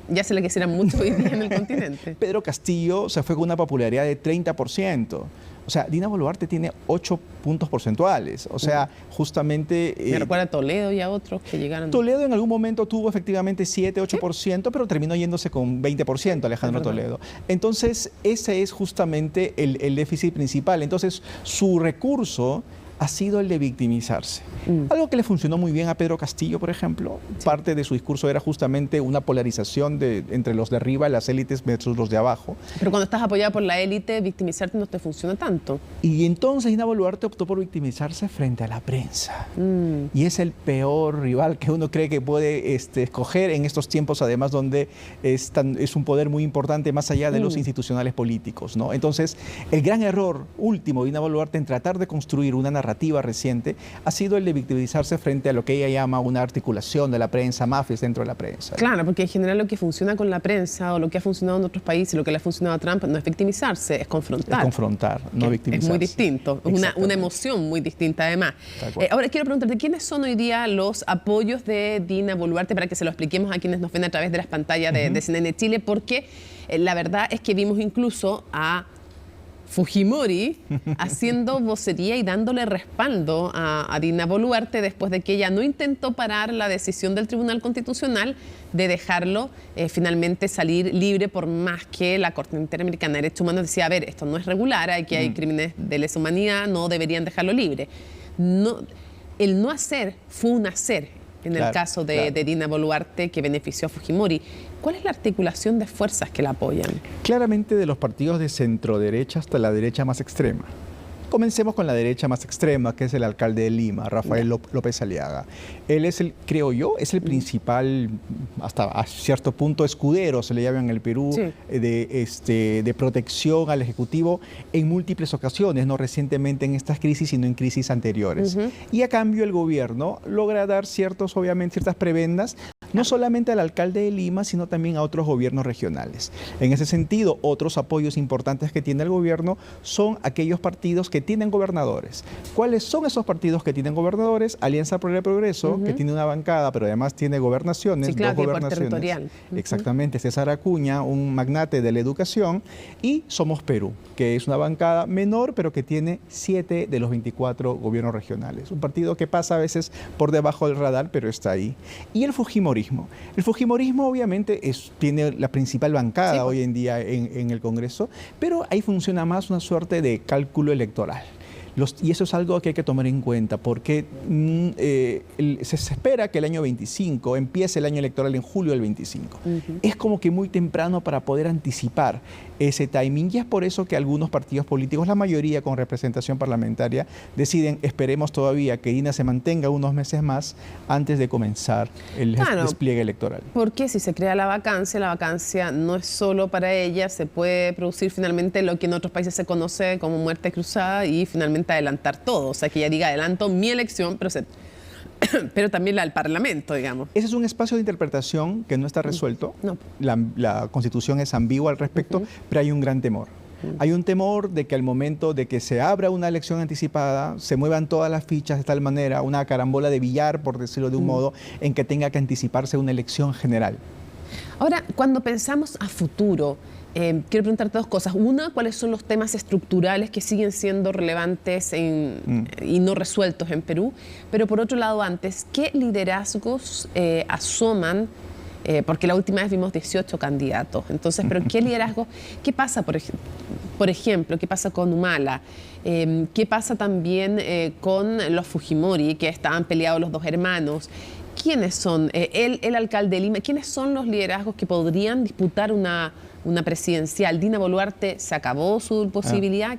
Ya se le quisiera mucho hoy día en el continente. Pedro Castillo se fue con una popularidad de 30%. O sea, Dina Boluarte tiene 8 puntos porcentuales. O sea, justamente... Me recuerda a Toledo y a otros que llegaron. Toledo en algún momento tuvo efectivamente 7, 8%, pero terminó yéndose con 20%, Alejandro Toledo. Entonces, ese es justamente el déficit principal. Entonces, su recurso ha sido el de victimizarse. Algo que le funcionó muy bien a Pedro Castillo, por ejemplo. Parte de su discurso era justamente una polarización entre los de arriba, las élites, versus los de abajo. Pero cuando estás apoyada por la élite, victimizarte no te funciona tanto. Y entonces Dina Boluarte optó por victimizarse frente a la prensa. Y es el peor rival que uno cree que puede escoger en estos tiempos, además donde es un poder muy importante más allá de los institucionales políticos, ¿no? Entonces, el gran error último de Dina Boluarte en tratar de construir una narrativa reciente ha sido el de victimizarse frente a lo que ella llama una articulación de la prensa, mafias dentro de la prensa. Claro, porque en general lo que funciona con la prensa o lo que ha funcionado en otros países, lo que le ha funcionado a Trump no es victimizarse, es confrontar. Es confrontar, no victimizarse. Es muy distinto, una emoción muy distinta además. Ahora quiero preguntarte, ¿quiénes son hoy día los apoyos de Dina Boluarte para que se lo expliquemos a quienes nos ven a través de las pantallas de CNN Chile? Porque la verdad es que vimos incluso a Fujimori haciendo vocería y dándole respaldo a Dina Boluarte después de que ella no intentó parar la decisión del Tribunal Constitucional de dejarlo finalmente salir libre, por más que la Corte Interamericana de Derechos Humanos decía, a ver, esto no es regular, aquí hay crímenes de lesa humanidad, no deberían dejarlo libre. No, el no hacer fue un hacer en el caso de Dina Boluarte, que benefició a Fujimori. ¿Cuál es la articulación de fuerzas que la apoyan? Claramente de los partidos de centro derecha hasta la derecha más extrema. Comencemos con la derecha más extrema, que es el alcalde de Lima, Rafael López Aliaga. Él es creo yo, es el principal, hasta a cierto punto, escudero, se le llama en el Perú, de protección al Ejecutivo en múltiples ocasiones, no recientemente en estas crisis, sino en crisis anteriores. Y a cambio el gobierno logra dar ciertas prebendas, no solamente al alcalde de Lima, sino también a otros gobiernos regionales. En ese sentido, otros apoyos importantes que tiene el gobierno son aquellos partidos que tienen gobernadores. ¿Cuáles son esos partidos que tienen gobernadores? Alianza por el Progreso, que tiene una bancada, pero además tiene gobernaciones, dos gobernaciones. Territorial. Exactamente, César Acuña, un magnate de la educación, y Somos Perú, que es una bancada menor, pero que tiene 7 de los 24 gobiernos regionales. Un partido que pasa a veces por debajo del radar, pero está ahí. Y el Fujimorismo. El Fujimorismo obviamente tiene la principal bancada hoy en día en el Congreso, pero ahí funciona más una suerte de cálculo electoral. Y eso es algo que hay que tomar en cuenta, porque se espera que el año 25, empiece el año electoral en julio del 25. Es como que muy temprano para poder anticipar ese timing, y es por eso que algunos partidos políticos, la mayoría con representación parlamentaria, deciden, esperemos todavía que Dina se mantenga unos meses más antes de comenzar el despliegue electoral. Porque si se crea la vacancia no es solo para ella, se puede producir finalmente lo que en otros países se conoce como muerte cruzada y finalmente adelantar todo. O sea, que ella diga, adelanto mi elección, pero también la del Parlamento, digamos. Ese es un espacio de interpretación que no está resuelto. No. La Constitución es ambigua al respecto, pero hay un gran temor. Hay un temor de que al momento de que se abra una elección anticipada, se muevan todas las fichas de tal manera, una carambola de billar, por decirlo de un modo, en que tenga que anticiparse una elección general. Ahora, cuando pensamos a futuro, quiero preguntarte dos cosas. Una, ¿cuáles son los temas estructurales que siguen siendo relevantes y no resueltos en Perú? Pero por otro lado, antes, ¿qué liderazgos asoman? Porque la última vez vimos 18 candidatos. Entonces, ¿pero qué liderazgo? ¿Qué pasa, por ejemplo, qué pasa con Humala? ¿Qué pasa también con los Fujimori, que estaban peleados los dos hermanos? ¿Quiénes son? El alcalde de Lima, ¿quiénes son los liderazgos que podrían disputar una presidencial? Dina Boluarte, ¿se acabó su posibilidad?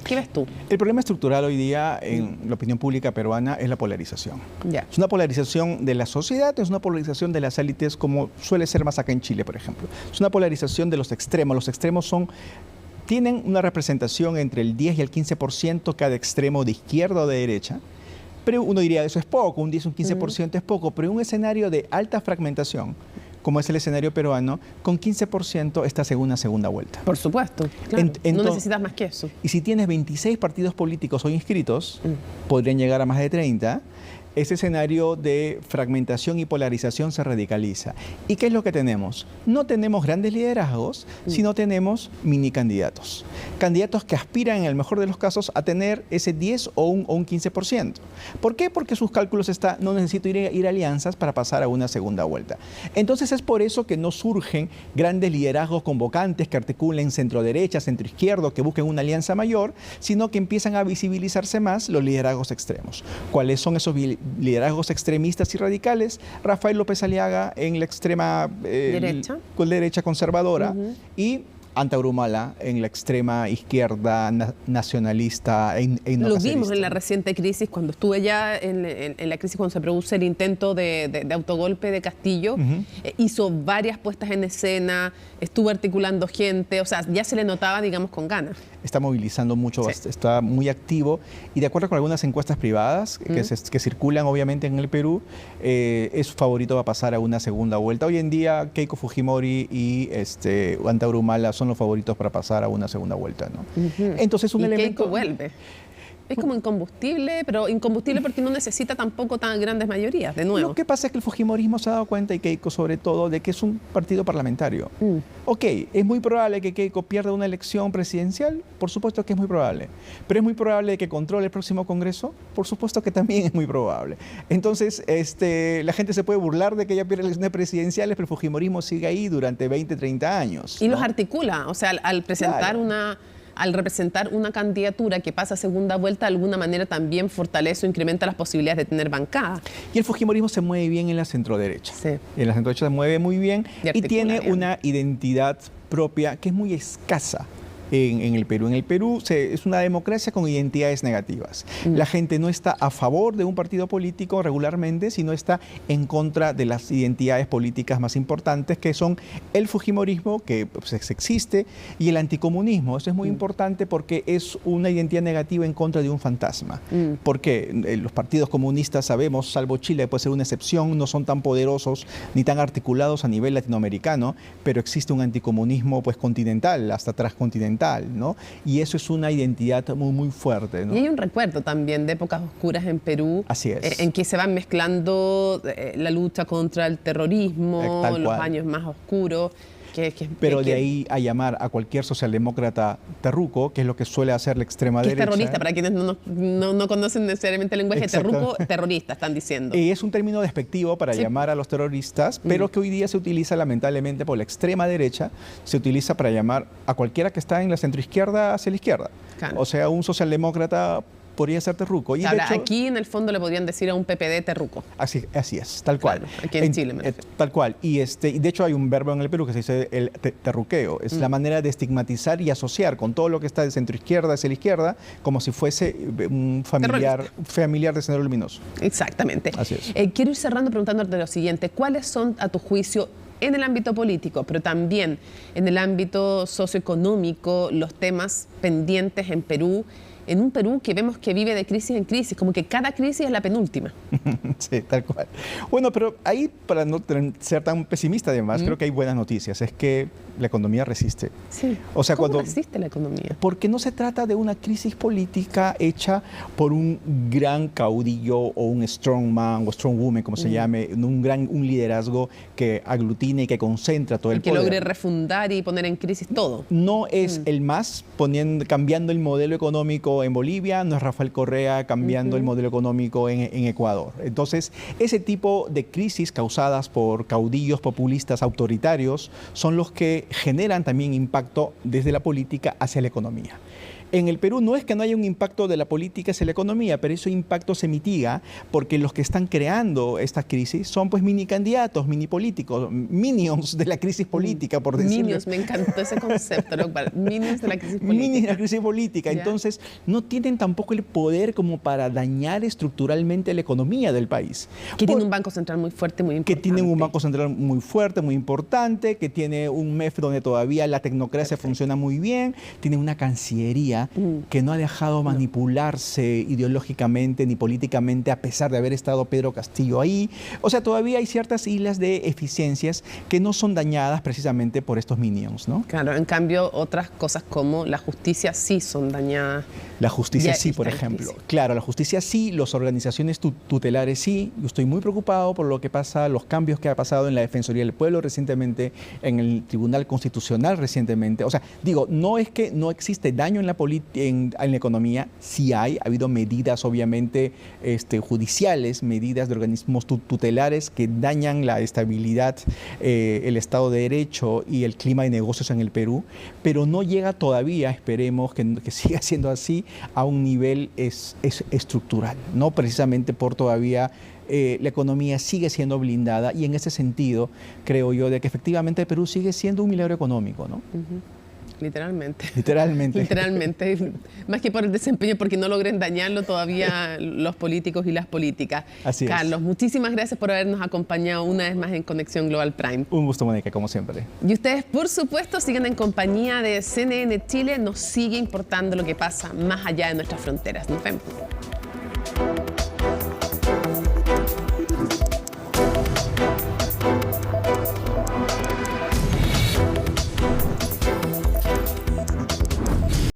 ¿Qué ves tú? El problema estructural hoy día en la opinión pública peruana es la polarización. Es una polarización de la sociedad, es una polarización de las élites, como suele ser más acá en Chile, por ejemplo. Es una polarización de los extremos. Los extremos tienen una representación entre el 10 y el 15% cada extremo de izquierda o de derecha. Pero uno diría, eso es poco, un 10 o un 15% es poco, pero en un escenario de alta fragmentación, como es el escenario peruano, con 15% estás en una segunda vuelta. Por supuesto, claro. No necesitas más que eso. Y si tienes 26 partidos políticos hoy inscritos, podrían llegar a más de 30, ese escenario de fragmentación y polarización se radicaliza. ¿Y qué es lo que tenemos? No tenemos grandes liderazgos, sino tenemos mini candidatos. Candidatos que aspiran, en el mejor de los casos, a tener ese 10 o un 15%. ¿Por qué? Porque sus cálculos no necesito ir a alianzas para pasar a una segunda vuelta. Entonces es por eso que no surgen grandes liderazgos convocantes que articulen centro-derecha, centro-izquierdo, que busquen una alianza mayor, sino que empiezan a visibilizarse más los liderazgos extremos. ¿Cuáles son esos liderazgos extremistas y radicales, Rafael López Aliaga en la extrema derecha conservadora y Anta Humala en la extrema izquierda nacionalista e Lo vimos en la reciente crisis, cuando estuve ya en la crisis, cuando se produce el intento de autogolpe de Castillo, hizo varias puestas en escena, estuvo articulando gente, o sea, ya se le notaba, digamos, con ganas. Está movilizando mucho, está muy activo y de acuerdo con algunas encuestas privadas que circulan obviamente en el Perú, es favorito a pasar a una segunda vuelta. Hoy en día Keiko Fujimori y Anta Humala son los favoritos para pasar a una segunda vuelta, ¿no? Entonces un elemento... Keiko vuelve. Es como incombustible, pero incombustible porque no necesita tampoco tan grandes mayorías, de nuevo. Lo que pasa es que el fujimorismo se ha dado cuenta, y Keiko sobre todo, de que es un partido parlamentario. Ok, ¿es muy probable que Keiko pierda una elección presidencial? Por supuesto que es muy probable. ¿Pero es muy probable que controle el próximo Congreso? Por supuesto que también es muy probable. Entonces, la gente se puede burlar de que ella pierda elecciones presidenciales, pero el fujimorismo sigue ahí durante 20, 30 años. Y los articula, o sea, al presentar al representar una candidatura que pasa a segunda vuelta, de alguna manera también fortalece o incrementa las posibilidades de tener bancada. Y el fujimorismo se mueve bien en la centroderecha. Sí. En la centroderecha se mueve muy bien y tiene bien una identidad propia que es muy escasa en el Perú. En el Perú es una democracia con identidades negativas. La gente no está a favor de un partido político regularmente, sino está en contra de las identidades políticas más importantes, que son el fujimorismo, que pues, existe, y el anticomunismo. Eso es muy importante porque es una identidad negativa en contra de un fantasma. Porque los partidos comunistas, sabemos, salvo Chile, puede ser una excepción, no son tan poderosos ni tan articulados a nivel latinoamericano, pero existe un anticomunismo pues continental, hasta transcontinental, ¿no? Y eso es una identidad muy, muy fuerte, ¿no? Y hay un recuerdo también de épocas oscuras en Perú. Así es. En que se van mezclando la lucha contra el terrorismo, los años más oscuros. Pero de ahí a llamar a cualquier socialdemócrata terruco, que es lo que suele hacer la extrema derecha. Es terrorista, para quienes no conocen necesariamente el lenguaje terruco, terrorista, están diciendo. Es un término despectivo para llamar a los terroristas, pero que hoy día se utiliza lamentablemente por la extrema derecha, se utiliza para llamar a cualquiera que está en la centroizquierda hacia la izquierda. Claro. O sea, un socialdemócrata podría ser terruco. Y ahora, de hecho, aquí en el fondo le podrían decir a un PPD terruco. Así es, tal cual. Claro, aquí en Chile. Tal cual. Y de hecho hay un verbo en el Perú que se dice el terruqueo. Es la manera de estigmatizar y asociar con todo lo que está de centroizquierda hacia la izquierda como si fuese un familiar de Sendero Luminoso. Exactamente. Así es. Quiero ir cerrando preguntándote lo siguiente. ¿Cuáles son, a tu juicio, en el ámbito político, pero también en el ámbito socioeconómico, los temas pendientes en Perú? En un Perú que vemos que vive de crisis en crisis, como que cada crisis es la penúltima. Sí, tal cual. Bueno, pero ahí, para no ser tan pesimista además, creo que hay buenas noticias. Es que la economía resiste. Sí. O sea, ¿Cómo resiste la economía? Porque no se trata de una crisis política hecha por un gran caudillo o un strongman o strongwoman, como se llame, un liderazgo que aglutine y que concentra todo el poder. Que logre refundar y poner en crisis todo. No es el MAS cambiando el modelo económico en Bolivia, no es Rafael Correa cambiando el modelo económico en Ecuador. Entonces, ese tipo de crisis causadas por caudillos populistas autoritarios son los que generan también impacto desde la política hacia la economía. En el Perú no es que no haya un impacto de la política hacia la economía, pero ese impacto se mitiga porque los que están creando esta crisis son pues mini candidatos, mini políticos, minions de la crisis política, por decirlo. Minions, me encantó ese concepto, ¿no? Minions de la crisis política. Minions de la crisis política. Entonces, no tienen tampoco el poder como para dañar estructuralmente la economía del país. Que tiene un banco central muy fuerte, muy importante. Que tiene un banco central muy fuerte, muy importante, que tiene un MEF donde todavía la tecnocracia funciona muy bien, tiene una cancillería que no ha dejado manipularse ideológicamente ni políticamente a pesar de haber estado Pedro Castillo ahí. O sea, todavía hay ciertas islas de eficiencias que no son dañadas precisamente por estos minions, ¿no? Claro, en cambio otras cosas como la justicia sí son dañadas. La justicia sí, por ejemplo. Claro, la justicia sí, las organizaciones tutelares sí. Yo estoy muy preocupado por lo que pasa, los cambios que ha pasado en la Defensoría del Pueblo recientemente, en el Tribunal Constitucional recientemente. O sea, digo, no es que no existe daño en la política, la economía sí ha habido medidas obviamente judiciales, medidas de organismos tutelares que dañan la estabilidad, el Estado de Derecho y el clima de negocios en el Perú, pero no llega todavía, esperemos que siga siendo así, a un nivel estructural, ¿no? Precisamente por todavía la economía sigue siendo blindada y en ese sentido creo yo de que efectivamente el Perú sigue siendo un milagro económico, ¿no? Literalmente. Literalmente. Literalmente. Más que por el desempeño, porque no logren dañarlo todavía los políticos y las políticas. Así es. Carlos, muchísimas gracias por habernos acompañado una vez más en Conexión Global Prime. Un gusto, Mónica, como siempre. Y ustedes, por supuesto, sigan en compañía de CNN Chile. Nos sigue importando lo que pasa más allá de nuestras fronteras. Nos vemos.